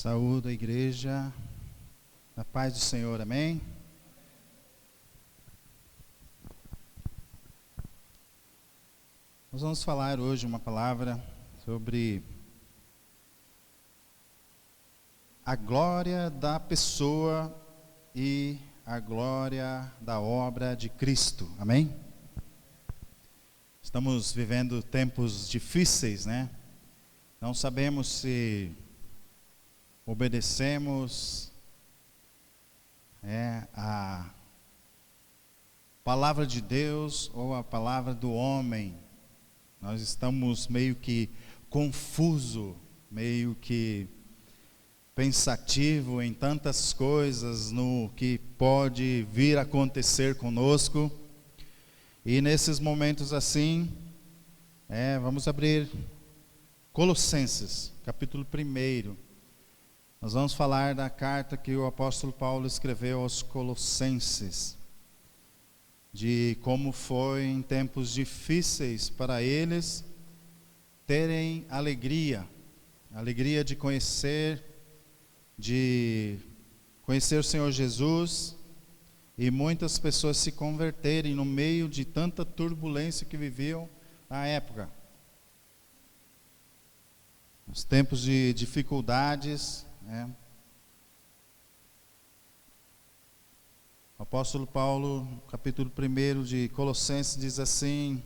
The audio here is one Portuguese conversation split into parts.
Saúdo a igreja, na paz do Senhor, amém? Nós vamos falar hoje uma palavra sobre a glória da pessoa e a glória da obra de Cristo, amém? Estamos vivendo tempos difíceis, né? Não sabemos se obedecemos a palavra de Deus ou a palavra do homem. Nós estamos meio que confuso, meio que pensativo em tantas coisas no que pode vir a acontecer conosco. E nesses momentos assim, vamos abrir Colossenses, capítulo 1. Nós vamos falar da carta que o apóstolo Paulo escreveu aos Colossenses, de como foi em tempos difíceis para eles terem alegria de conhecer o Senhor Jesus, e muitas pessoas se converterem no meio de tanta turbulência que viviam na época. Nos tempos de dificuldades, O apóstolo Paulo, capítulo 1 de Colossenses, diz assim: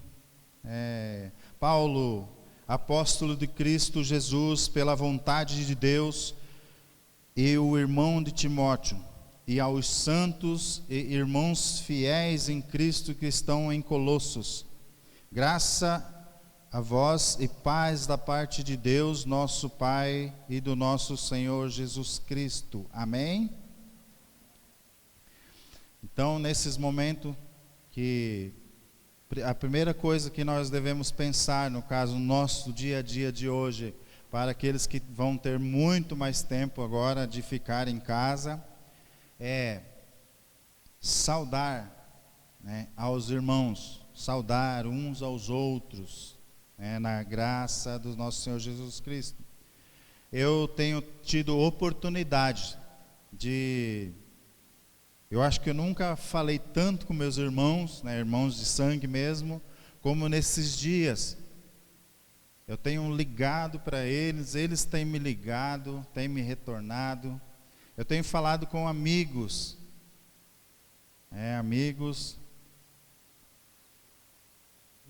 Paulo, apóstolo de Cristo Jesus, pela vontade de Deus, e o irmão de Timóteo, e aos santos e irmãos fiéis em Cristo que estão em Colossos, graça a vós e paz da parte de Deus, nosso Pai, e do nosso Senhor Jesus Cristo. Amém? Então, nesses momentos que a primeira coisa que nós devemos pensar, no caso, nosso dia a dia de hoje, para aqueles que vão ter muito mais tempo agora de ficar em casa, é saudar, aos irmãos, saudar uns aos outros, na graça do nosso Senhor Jesus Cristo. Eu tenho tido oportunidade eu acho que eu nunca falei tanto com meus irmãos, irmãos de sangue mesmo, como nesses dias. Eu tenho ligado para eles, eles têm me ligado, têm me retornado. Eu tenho falado com amigos,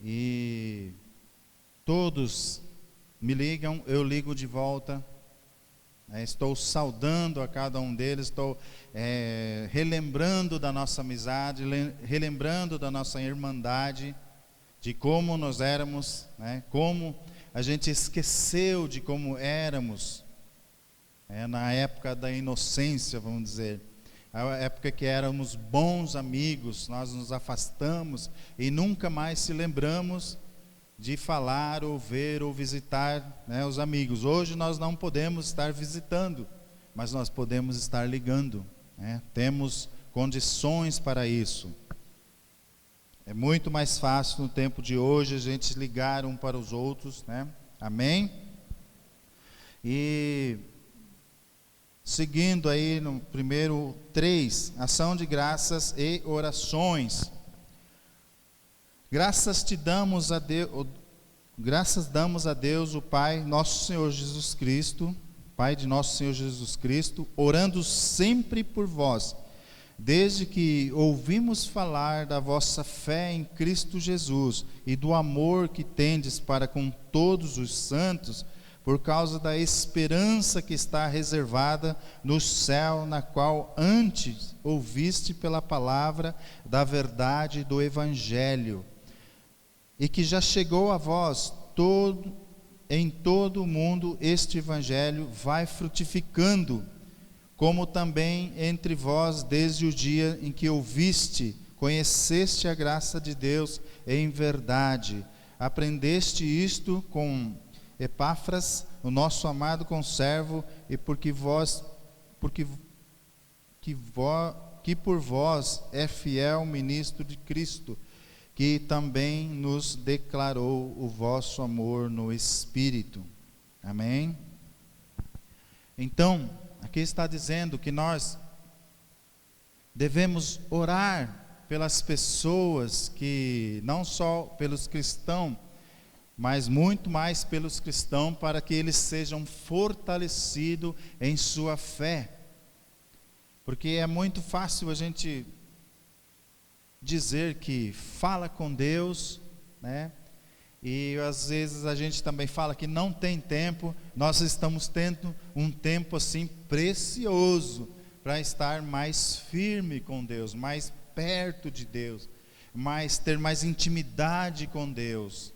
e todos me ligam, eu ligo de volta. Estou saudando a cada um deles, estou relembrando da nossa amizade, relembrando da nossa irmandade, de como nós éramos, como a gente esqueceu de como éramos, na época da inocência, vamos dizer, a época que éramos bons amigos. Nós nos afastamos e nunca mais se lembramos de falar, ou ver, ou visitar, os amigos. Hoje nós não podemos estar visitando, mas nós podemos estar ligando, temos condições para isso. É muito mais fácil no tempo de hoje a gente ligar um para os outros, amém? E seguindo aí no primeiro 3, ação de graças e orações. Graças damos a Deus, o Pai, nosso Senhor Jesus Cristo, Pai de nosso Senhor Jesus Cristo, orando sempre por vós, desde que ouvimos falar da vossa fé em Cristo Jesus e do amor que tendes para com todos os santos, por causa da esperança que está reservada no céu, na qual antes ouviste pela palavra da verdade do Evangelho, e que já chegou a vós em todo o mundo. Este Evangelho vai frutificando, como também entre vós, desde o dia em que ouviste, conheceste a graça de Deus em verdade. Aprendeste isto com Epáfras, o nosso amado conservo, e que por vós é fiel ministro de Cristo, que também nos declarou o vosso amor no Espírito. Amém? Então, aqui está dizendo que nós devemos orar pelas pessoas, que não só pelos cristãos, mas muito mais pelos cristãos, para que eles sejam fortalecidos em sua fé. Porque é muito fácil a gente dizer que fala com Deus, né? E às vezes a gente também fala que não tem tempo. Nós estamos tendo um tempo assim precioso para estar mais firme com Deus, mais perto de Deus, ter mais intimidade com Deus.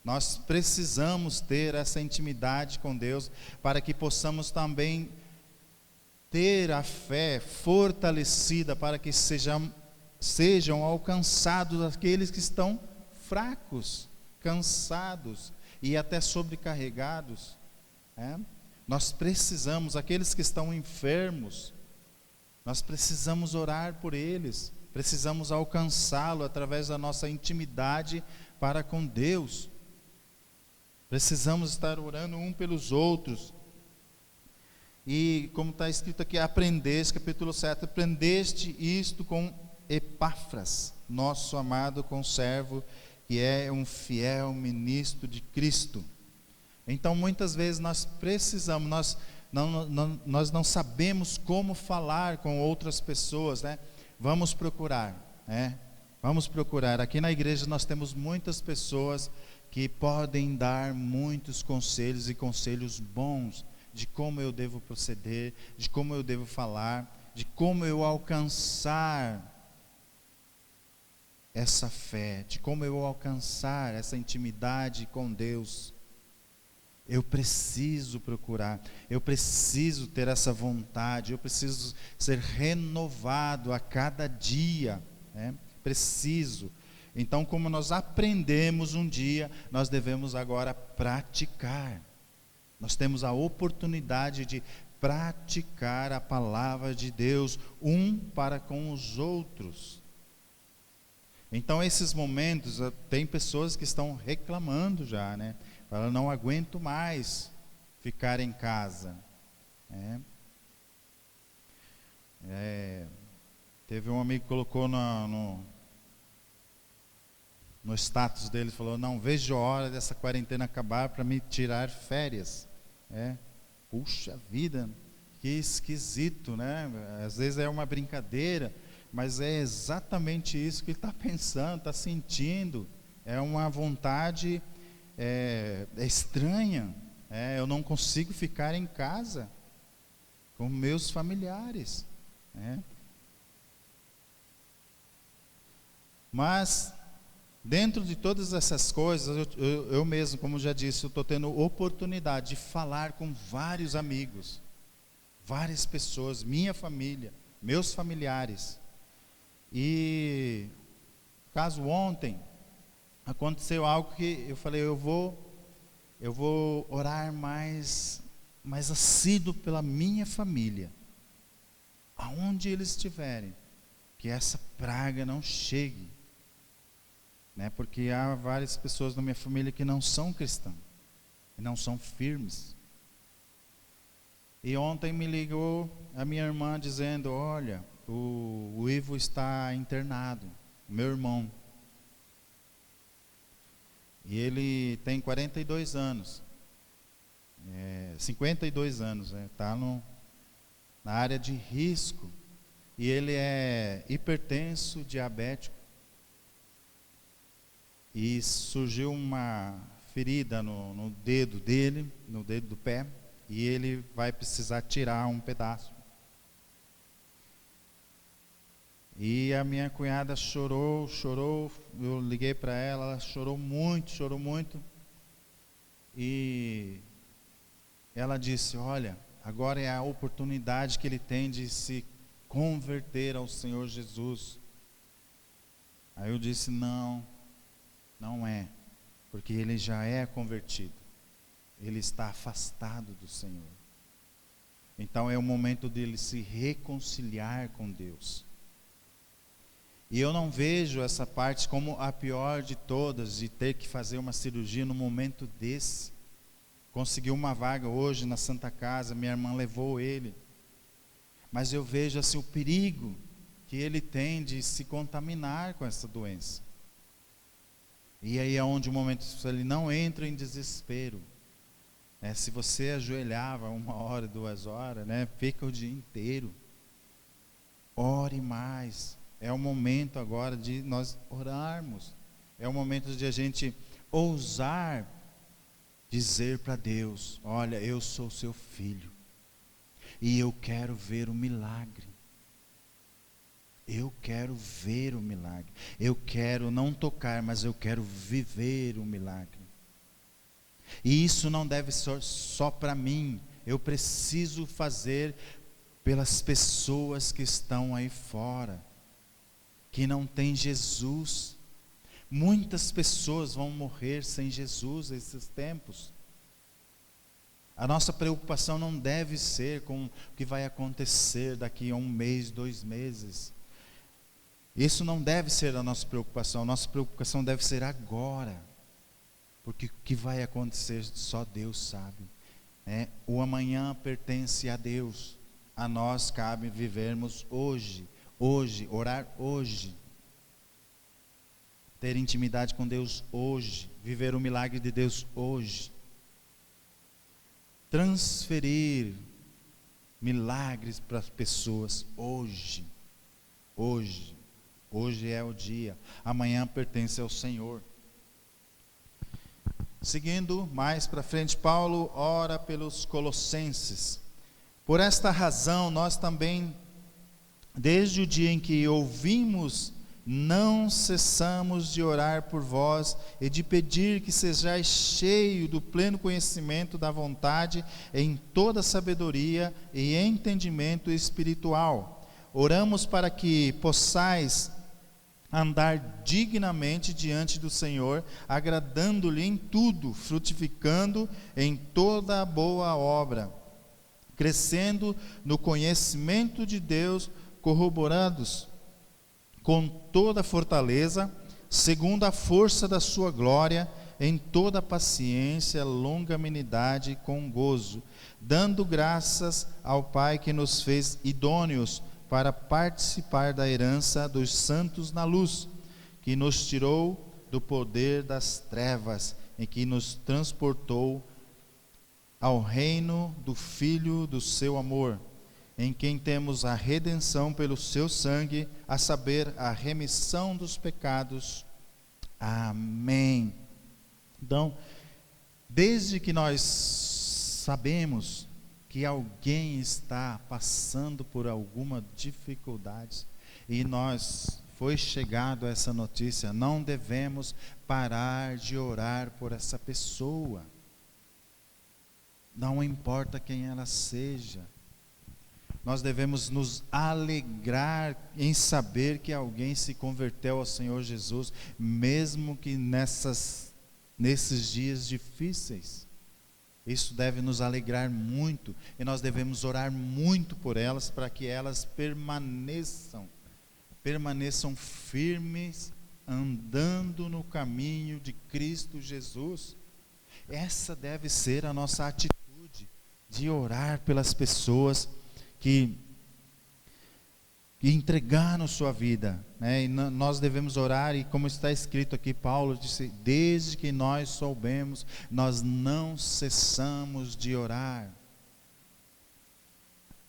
Nós precisamos ter essa intimidade com Deus para que possamos também ter a fé fortalecida, para que sejam alcançados aqueles que estão fracos, cansados e até sobrecarregados. Nós precisamos, aqueles que estão enfermos, nós precisamos orar por eles, precisamos alcançá-lo através da nossa intimidade para com Deus. Precisamos estar orando um pelos outros. E como está escrito aqui, aprendeste, capítulo 7, aprendeste isto com Epáfras, nosso amado conservo, que é um fiel ministro de Cristo. Então muitas vezes nós precisamos, nós não sabemos como falar com outras pessoas, né? Vamos procurar, né? Vamos procurar. Aqui na igreja nós temos muitas pessoas que podem dar muitos conselhos, e conselhos bons, de como eu devo proceder, de como eu devo falar, de como eu alcançar essa fé, de como eu alcançar essa intimidade com Deus. Eu preciso procurar, eu preciso ter essa vontade, eu preciso ser renovado a cada dia, né? Preciso. Então, como nós aprendemos um dia, nós devemos agora praticar. Nós temos a oportunidade de praticar a palavra de Deus, um para com os outros. Então, esses momentos, tem pessoas que estão reclamando já, né? Falam, não aguento mais ficar em casa. Teve um amigo que colocou no status dele, falou, não vejo a hora dessa quarentena acabar para me tirar férias. Puxa vida, que esquisito, né? Às vezes é uma brincadeira, mas é exatamente isso que ele está pensando, está sentindo. É uma vontade estranha. Eu não consigo ficar em casa com meus familiares. Mas dentro de todas essas coisas, eu mesmo, como já disse, eu estou tendo oportunidade de falar com vários amigos, várias pessoas, minha família, meus familiares. E caso ontem aconteceu algo que eu falei, eu vou orar mais assíduo pela minha família, aonde eles estiverem, que essa praga não chegue. Porque há várias pessoas na minha família que não são cristãs, e não são firmes. E ontem me ligou a minha irmã dizendo, olha, o Ivo está internado, meu irmão. E ele tem 42 anos, 52 anos, está na área de risco. E ele é hipertenso, diabético. E surgiu uma ferida no dedo dele, no dedo do pé, e ele vai precisar tirar um pedaço. E a minha cunhada chorou, eu liguei para ela, ela chorou muito, e ela disse, olha, agora é a oportunidade que ele tem de se converter ao Senhor Jesus. Aí eu disse, não é, porque ele já é convertido, ele está afastado do Senhor. Então é o momento dele se reconciliar com Deus. E eu não vejo essa parte como a pior de todas, de ter que fazer uma cirurgia no momento desse. conseguiu uma vaga hoje na Santa Casa, minha irmã levou ele. Mas eu vejo assim o perigo que ele tem de se contaminar com essa doença. E aí é onde o momento ele não entra em desespero. Se você ajoelhava 1 hora, 2 horas, fica o dia inteiro. Ore mais. É o momento agora de nós orarmos. É o momento de a gente ousar dizer para Deus: olha, eu sou seu filho e eu quero ver o milagre. Eu quero ver o milagre. Eu quero não tocar, mas eu quero viver o milagre. E isso não deve ser só para mim. Eu preciso fazer pelas pessoas que estão aí fora, que não têm Jesus. Muitas pessoas vão morrer sem Jesus nesses tempos. A nossa preocupação não deve ser com o que vai acontecer daqui a 1 mês, 2 meses. Isso não deve ser a nossa preocupação. A nossa preocupação deve ser agora. Porque o que vai acontecer só Deus sabe. O amanhã pertence a Deus. A nós cabe vivermos hoje. Hoje, orar hoje. Ter intimidade com Deus hoje. Viver o milagre de Deus hoje. Transferir milagres para as pessoas hoje. Hoje. Hoje é o dia. Amanhã pertence ao Senhor. Seguindo mais para frente, Paulo ora pelos colossenses. Por esta razão, nós também, desde o dia em que ouvimos, não cessamos de orar por vós e de pedir que sejais cheio do pleno conhecimento da vontade em toda sabedoria e entendimento espiritual. Oramos para que possais andar dignamente diante do Senhor, agradando-lhe em tudo, frutificando em toda boa obra, crescendo no conhecimento de Deus, corroborados com toda fortaleza, segundo a força da sua glória, em toda paciência, longanimidade com gozo, dando graças ao Pai que nos fez idôneos para participar da herança dos santos na luz, que nos tirou do poder das trevas, e que nos transportou ao reino do Filho do seu amor, em quem temos a redenção pelo seu sangue, a saber, a remissão dos pecados. Amém. Então, desde que nós sabemos que alguém está passando por alguma dificuldade e foi chegado essa notícia, não devemos parar de orar por essa pessoa. Não importa quem ela seja. Nós devemos nos alegrar em saber que alguém se converteu ao Senhor Jesus, mesmo que nesses dias difíceis. Isso deve nos alegrar muito, e nós devemos orar muito por elas, para que elas permaneçam firmes, andando no caminho de Cristo Jesus. Essa deve ser a nossa atitude, de orar pelas pessoas que entregaram sua vida, e nós devemos orar, e como está escrito aqui, Paulo disse: desde que nós soubemos, nós não cessamos de orar.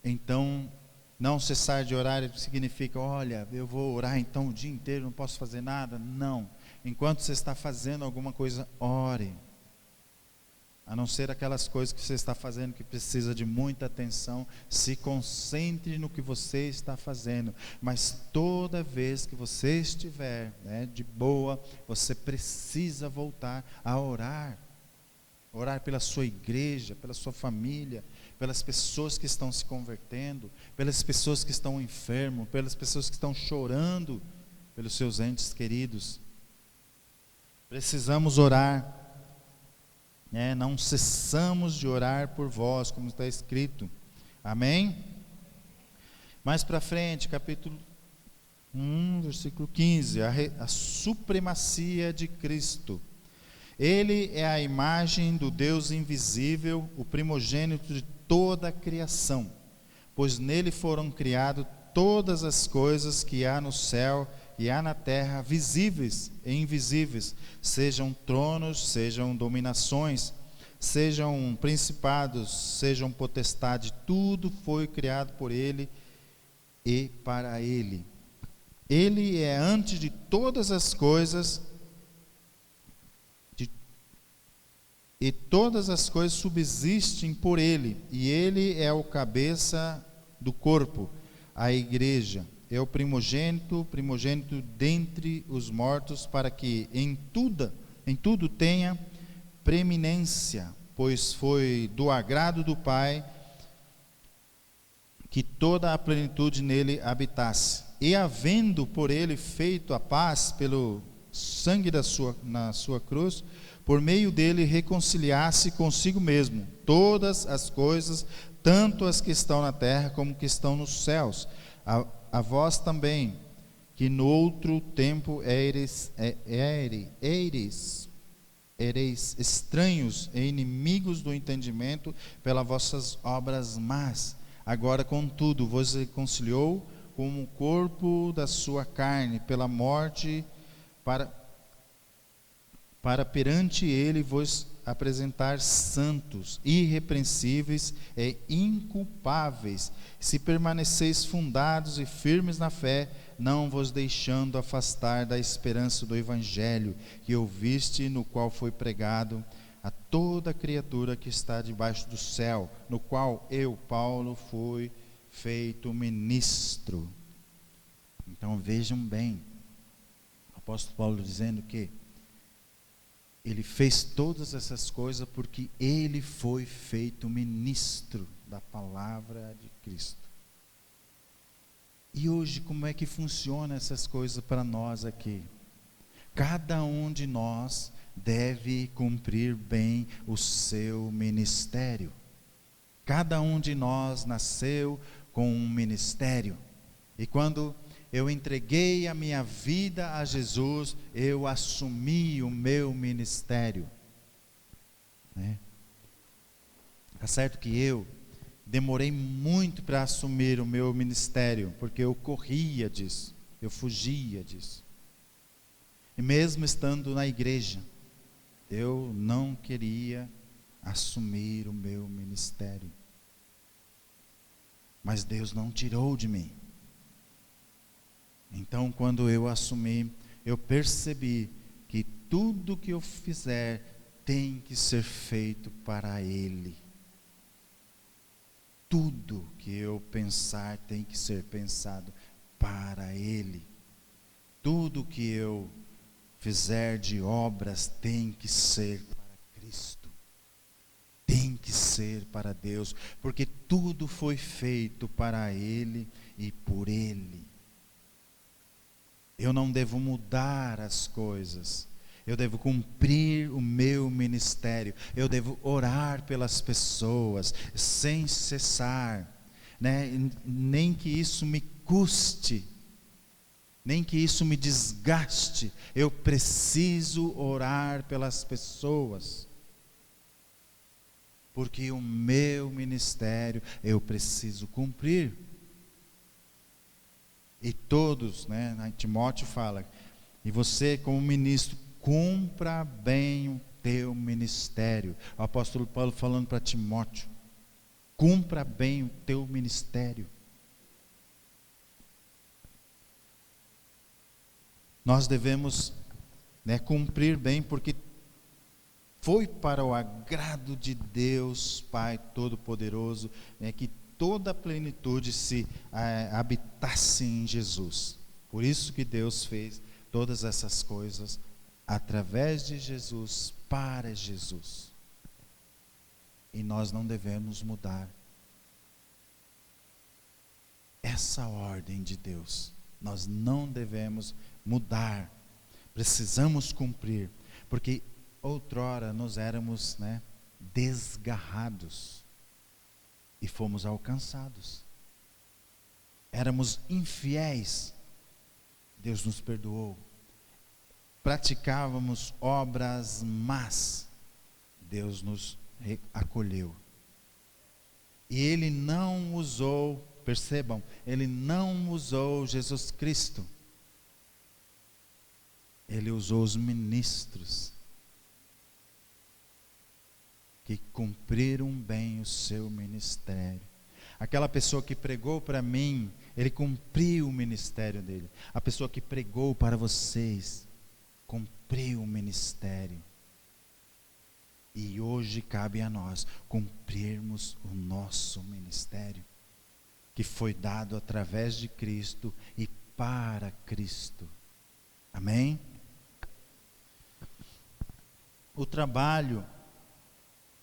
Então, não cessar de orar significa: olha, eu vou orar então o dia inteiro, não posso fazer nada. Não, enquanto você está fazendo alguma coisa, ore. A não ser aquelas coisas que você está fazendo que precisa de muita atenção, se concentre no que você está fazendo. Mas toda vez que você estiver de boa, você precisa voltar a orar. Orar pela sua igreja, pela sua família, pelas pessoas que estão se convertendo, pelas pessoas que estão enfermas, pelas pessoas que estão chorando, pelos seus entes queridos. Precisamos orar. Não cessamos de orar por vós, como está escrito. Amém? Mais para frente, capítulo 1, versículo 15, a supremacia de Cristo. Ele é a imagem do Deus invisível, o primogênito de toda a criação, pois nele foram criadas todas as coisas que há no céu e há na terra, visíveis e invisíveis, sejam tronos, sejam dominações, sejam principados, sejam potestade, tudo foi criado por ele e para ele. Ele é antes de todas as coisas, e todas as coisas subsistem por ele, e ele é o cabeça do corpo, a igreja. É o primogênito dentre os mortos, para que em tudo tenha preeminência, pois foi do agrado do Pai que toda a plenitude nele habitasse. E havendo por ele feito a paz pelo sangue na sua cruz, por meio dele reconciliasse consigo mesmo todas as coisas, tanto as que estão na terra como que estão nos céus. A vós também, que no outro tempo ereis estranhos e inimigos do entendimento pelas vossas obras más. Agora, contudo, vos reconciliou com o corpo da sua carne, pela morte, para perante ele vos apresentar santos, irrepreensíveis e inculpáveis, se permaneceis fundados e firmes na fé, não vos deixando afastar da esperança do evangelho que ouviste, no qual foi pregado a toda criatura que está debaixo do céu, no qual eu, Paulo, fui feito ministro. Então vejam bem, o apóstolo Paulo dizendo que ele fez todas essas coisas porque ele foi feito ministro da palavra de Cristo. E hoje, como é que funciona essas coisas para nós aqui? Cada um de nós deve cumprir bem o seu ministério. Cada um de nós nasceu com um ministério. E quando eu entreguei a minha vida a Jesus, eu assumi o meu ministério. Tá certo que eu demorei muito para assumir o meu ministério, porque eu corria disso, eu fugia disso. E mesmo estando na igreja, eu não queria assumir o meu ministério. Mas Deus não tirou de mim. Então, quando eu assumi, eu percebi que tudo que eu fizer tem que ser feito para Ele. Tudo que eu pensar tem que ser pensado para Ele. Tudo que eu fizer de obras tem que ser para Cristo. Tem que ser para Deus, porque tudo foi feito para Ele e por Ele. Eu não devo mudar as coisas, eu devo cumprir o meu ministério, eu devo orar pelas pessoas, sem cessar, nem que isso me custe, nem que isso me desgaste, eu preciso orar pelas pessoas, porque o meu ministério eu preciso cumprir. E todos, Timóteo fala, e você como ministro, cumpra bem o teu ministério. O apóstolo Paulo falando para Timóteo, cumpra bem o teu ministério. Nós devemos cumprir bem, porque foi para o agrado de Deus Pai Todo-Poderoso, que toda a plenitude se habitasse em Jesus. Por isso que Deus fez todas essas coisas através de Jesus, para Jesus. E nós não devemos mudar essa ordem de Deus. Nós não devemos mudar. Precisamos cumprir, porque outrora nós éramos desgarrados. E fomos alcançados. Éramos infiéis. Deus nos perdoou. praticávamos obras más, Deus nos acolheu. E Ele não usou, percebam, Ele não usou Jesus Cristo. Ele usou os ministros que cumpriram bem o seu ministério. Aquela pessoa que pregou para mim, ele cumpriu o ministério dele. A pessoa que pregou para vocês, cumpriu o ministério. E hoje cabe a nós cumprirmos o nosso ministério, que foi dado através de Cristo e para Cristo. Amém? O trabalho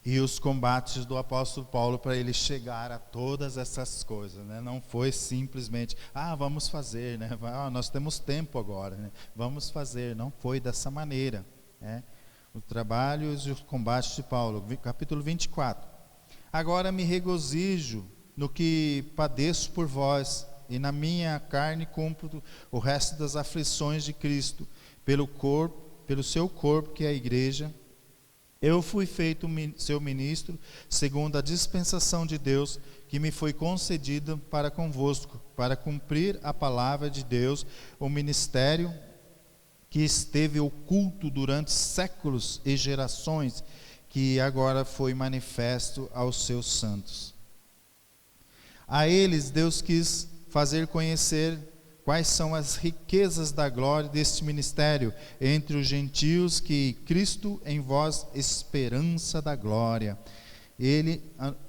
e os combates do apóstolo Paulo para ele chegar a todas essas coisas, né? Não foi simplesmente, vamos fazer, né? Nós temos tempo agora, né? Vamos fazer. Não foi dessa maneira, né? Os trabalhos e os combates de Paulo, capítulo 24. Agora me regozijo no que padeço por vós, e na minha carne cumpro o resto das aflições de Cristo, pelo seu corpo, que é a igreja. Eu fui feito seu ministro, segundo a dispensação de Deus, que me foi concedida para convosco, para cumprir a palavra de Deus, o ministério que esteve oculto durante séculos e gerações, que agora foi manifesto aos seus santos. A eles Deus quis fazer conhecer quais são as riquezas da glória deste ministério entre os gentios, que Cristo em vós, esperança da glória.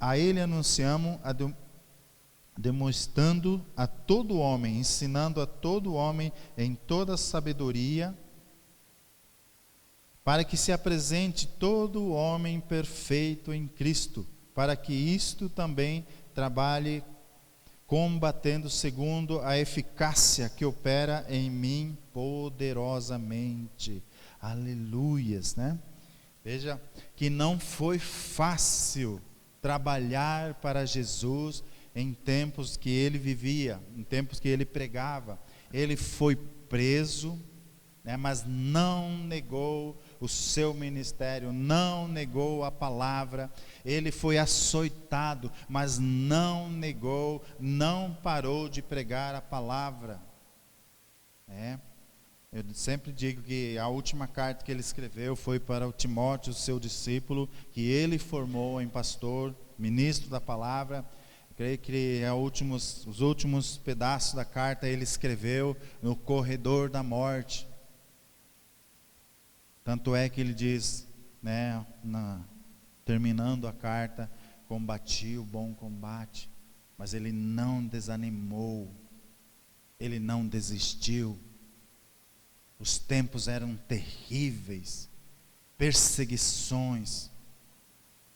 A ele anunciamos, demonstrando a todo homem, ensinando a todo homem em toda sabedoria, para que se apresente todo homem perfeito em Cristo, para que isto também trabalhe combatendo segundo a eficácia que opera em mim poderosamente. Aleluias, né? Veja que não foi fácil trabalhar para Jesus em tempos que ele vivia, em tempos que ele pregava. Ele foi preso, né, mas não negou o seu ministério, não negou a palavra. Ele foi açoitado, mas não negou, não parou de pregar a palavra. Eu sempre digo que a última carta que ele escreveu foi para o Timóteo, seu discípulo, que ele formou em pastor, ministro da palavra. Creio que os últimos pedaços da carta ele escreveu no corredor da morte. Tanto é que ele diz, né, terminando a carta, combati o bom combate, mas ele não desanimou, ele não desistiu. Os tempos eram terríveis, perseguições,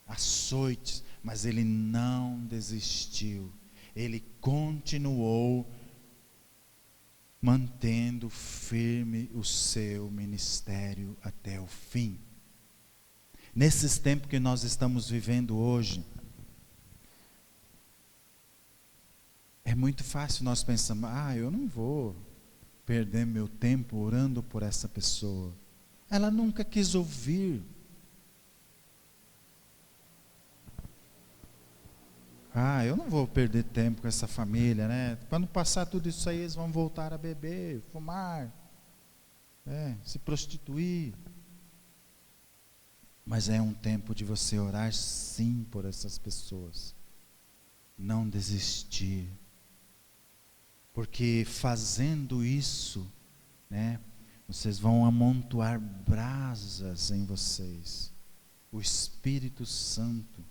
açoites, mas ele não desistiu, ele continuou mantendo firme o seu ministério até o fim. Nesses tempos que nós estamos vivendo hoje, é muito fácil nós pensarmos, eu não vou perder meu tempo orando por essa pessoa, ela nunca quis ouvir. Eu não vou perder tempo com essa família, né? Quando passar tudo isso aí, eles vão voltar a beber, fumar, se prostituir. Mas é um tempo de você orar sim por essas pessoas, não desistir, porque fazendo isso, né, vocês vão amontoar brasas em vocês. O Espírito Santo,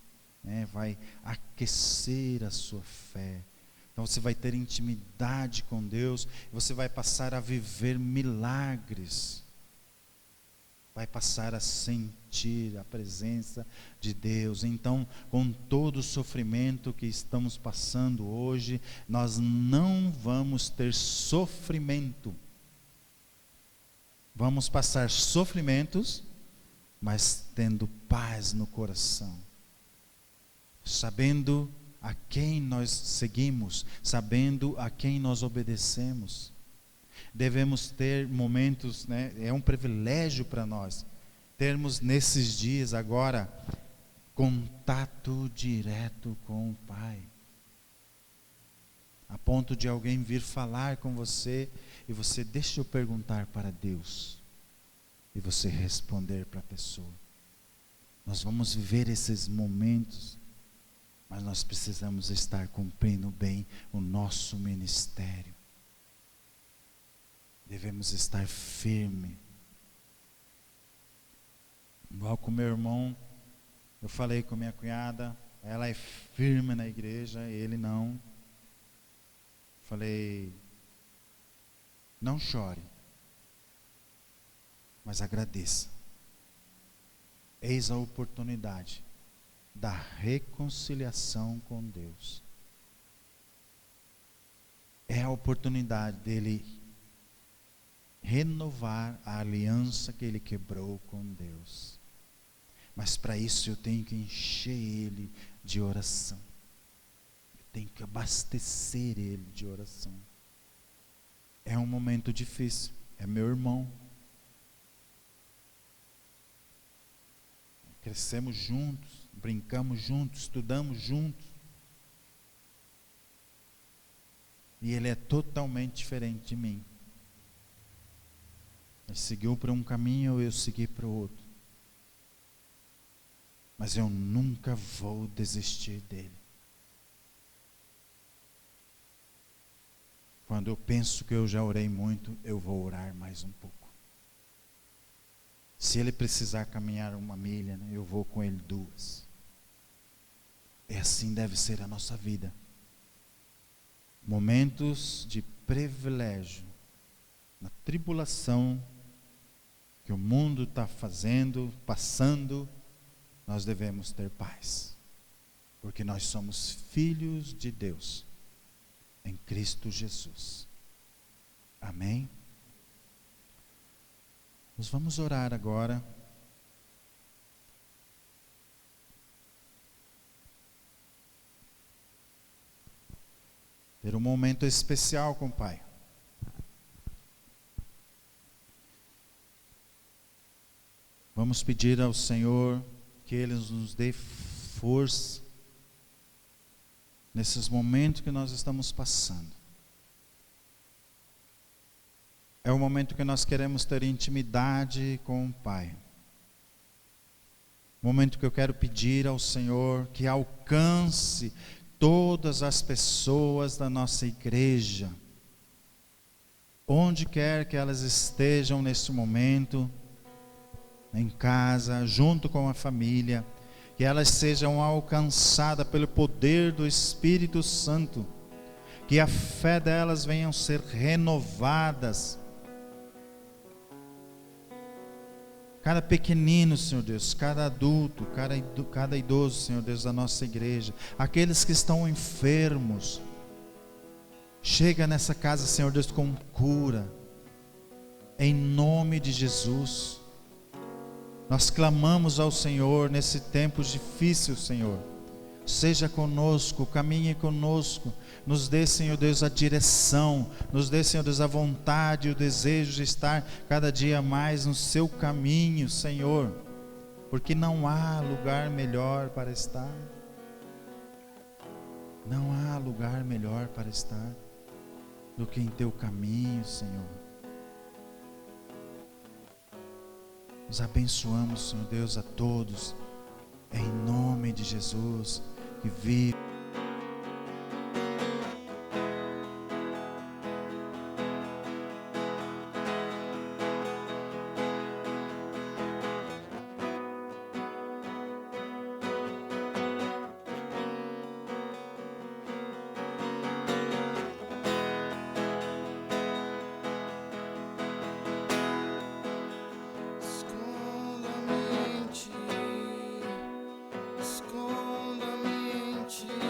vai aquecer a sua fé. Então você vai ter intimidade com Deus, você vai passar a viver milagres, vai passar a sentir a presença de Deus. Então, com todo o sofrimento que estamos passando hoje, nós não vamos ter sofrimento. Vamos passar sofrimentos, mas tendo paz no coração, sabendo a quem nós seguimos, sabendo a quem nós obedecemos. Devemos ter momentos, né? É um privilégio para nós termos nesses dias agora contato direto com o Pai, a ponto de alguém vir falar com você e você, deixa eu perguntar para Deus, e você responder para a pessoa. Nós vamos viver esses momentos, mas nós precisamos estar cumprindo bem o nosso ministério. Devemos estar firme. Igual com meu irmão, eu falei com minha cunhada, ela é firme na igreja, ele não. Falei, não chore, mas agradeça. Eis a oportunidade da reconciliação com Deus. É a oportunidade dele renovar a aliança que ele quebrou com Deus. Mas para isso eu tenho que encher ele de oração. Eu tenho que abastecer ele de oração. É um momento difícil. É meu irmão. Crescemos juntos, brincamos juntos, estudamos juntos. E ele é totalmente diferente de mim. Ele seguiu para um caminho, eu segui para o outro. Mas eu nunca vou desistir dele. Quando eu penso que eu já orei muito, eu vou orar mais um pouco. Se ele precisar caminhar 1 milha, eu vou com ele 2. É assim deve ser a nossa vida. Momentos de privilégio, na tribulação que o mundo está passando, nós devemos ter paz, porque nós somos filhos de Deus, em Cristo Jesus. Amém? Nós vamos orar agora. Ter um momento especial com o Pai. Vamos pedir ao Senhor que Ele nos dê força nesses momentos que nós estamos passando. É o momento que nós queremos ter intimidade com o Pai. Momento que eu quero pedir ao Senhor que alcance todas as pessoas da nossa igreja, onde quer que elas estejam neste momento, em casa, junto com a família, que elas sejam alcançadas pelo poder do Espírito Santo, que a fé delas venham ser renovadas. Cada pequenino, Senhor Deus, cada adulto, cada idoso, Senhor Deus, da nossa igreja, aqueles que estão enfermos, chega nessa casa, Senhor Deus, com cura, em nome de Jesus. Nós clamamos ao Senhor nesse tempo difícil, Senhor. Seja conosco, caminhe conosco. Nos dê, Senhor Deus, a direção. Nos dê, Senhor Deus, a vontade e o desejo de estar cada dia mais no seu caminho, Senhor. Porque não há lugar melhor para estar. Não há lugar melhor para estar do que em teu caminho, Senhor. Nos abençoamos, Senhor Deus, a todos, em nome de Jesus, que vive. Esconda-me em ti.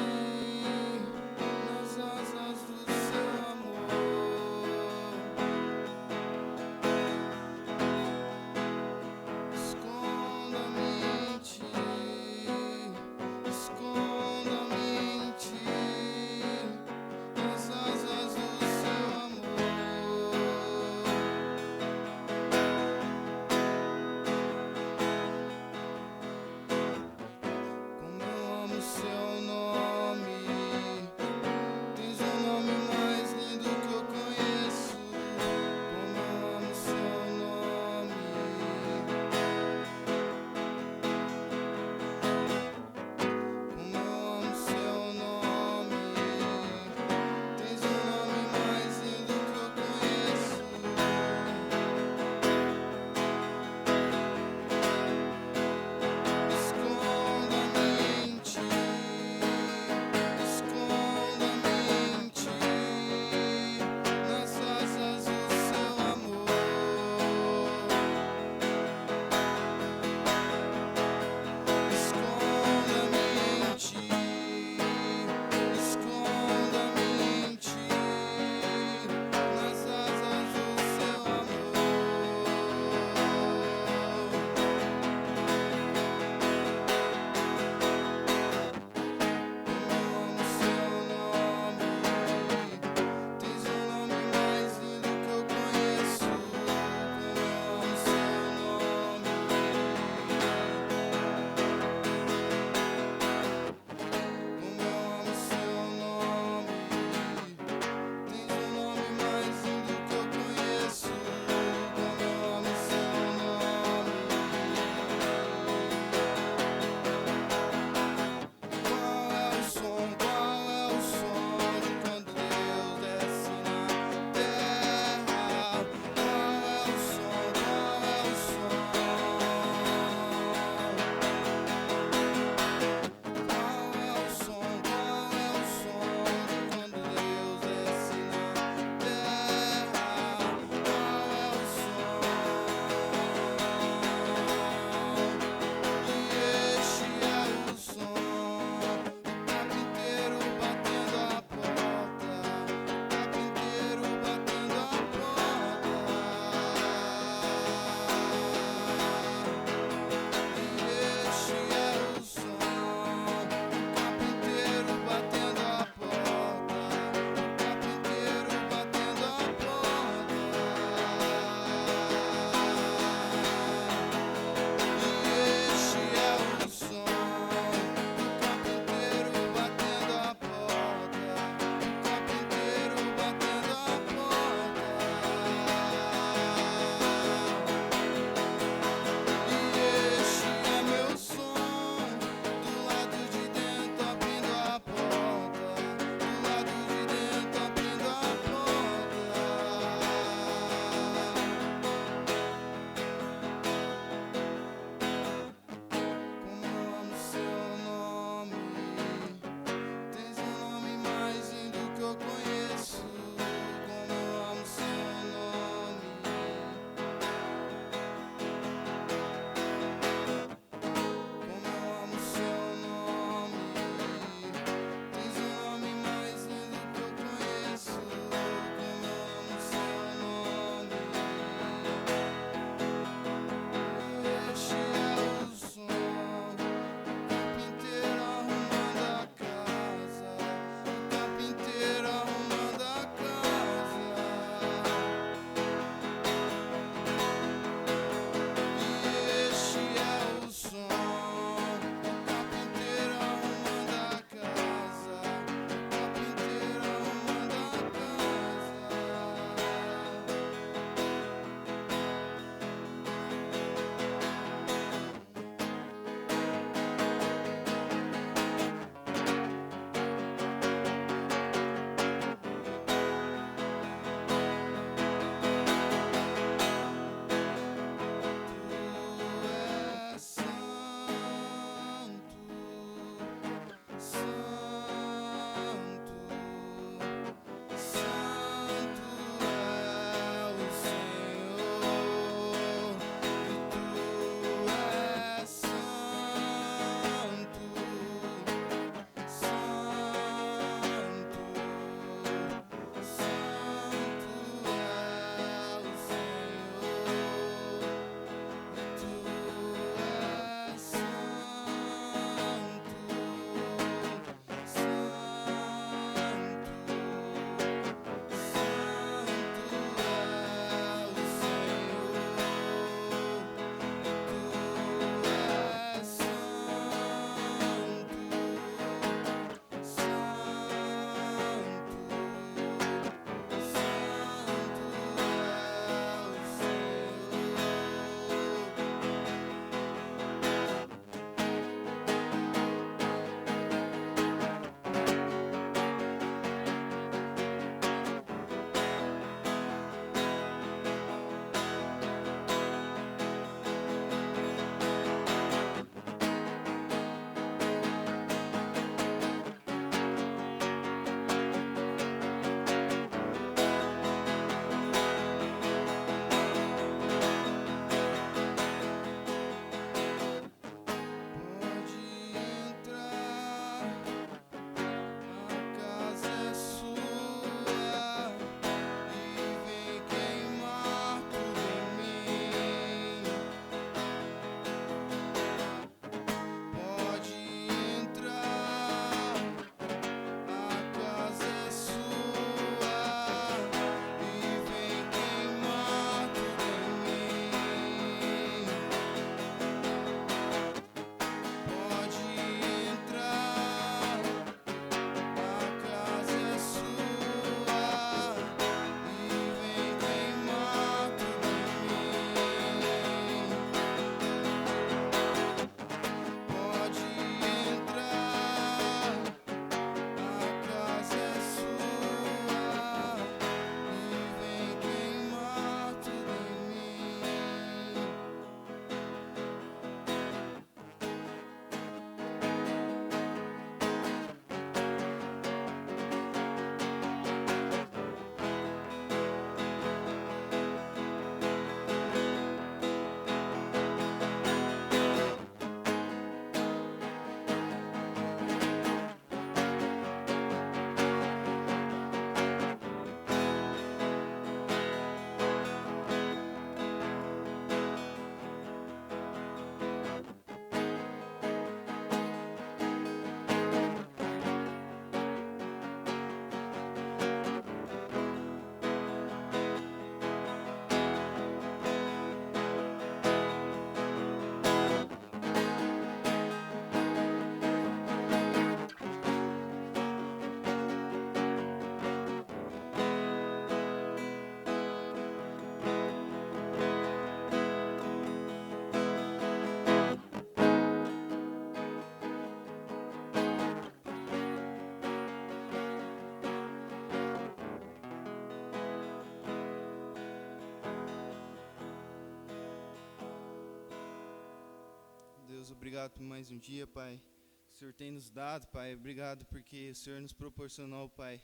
Deus, obrigado por mais um dia, Pai, que o Senhor tem nos dado, Pai. Obrigado porque o Senhor nos proporcionou, Pai,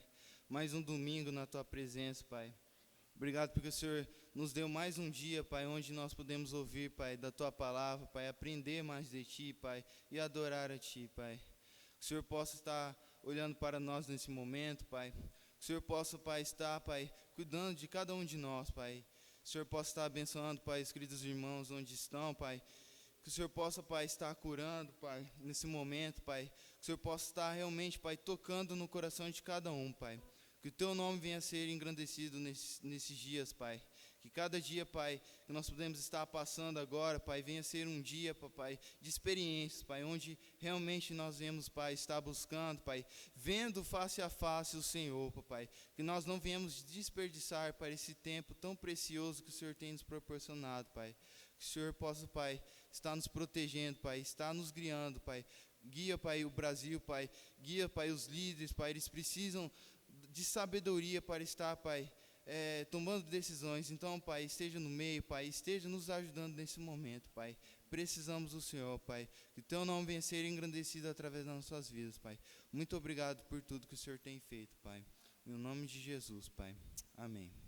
mais um domingo na Tua presença, Pai. Obrigado porque o Senhor nos deu mais um dia, Pai, onde nós podemos ouvir, Pai, da Tua palavra, Pai, aprender mais de Ti, Pai, e adorar a Ti, Pai. Que o Senhor possa estar olhando para nós nesse momento, Pai. Que o Senhor possa, Pai, estar, Pai, cuidando de cada um de nós, Pai. Que o Senhor possa estar abençoando, Pai, os queridos irmãos onde estão, Pai. Que o Senhor possa, Pai, estar curando, Pai, nesse momento, Pai. Que o Senhor possa estar realmente, Pai, tocando no coração de cada um, Pai. Que o Teu nome venha a ser engrandecido nesses dias, Pai. Que cada dia, Pai, que nós podemos estar passando agora, Pai, venha a ser um dia, Pai, de experiências, Pai, onde realmente nós vemos, Pai, estar buscando, Pai, vendo face a face o Senhor, Pai. Que nós não venhamos desperdiçar, Pai, esse tempo tão precioso que o Senhor tem nos proporcionado, Pai. Que o Senhor possa, Pai, estar nos protegendo, Pai, estar nos guiando, Pai. Guia, Pai, o Brasil, Pai. Guia, Pai, os líderes, Pai. Eles precisam de sabedoria para estar, Pai, tomando decisões. Então, Pai, esteja no meio, Pai, esteja nos ajudando nesse momento, Pai. Precisamos do Senhor, Pai. Que o Teu nome venha a ser engrandecido através das nossas vidas, Pai. Muito obrigado por tudo que o Senhor tem feito, Pai. No nome de Jesus, Pai. Amém.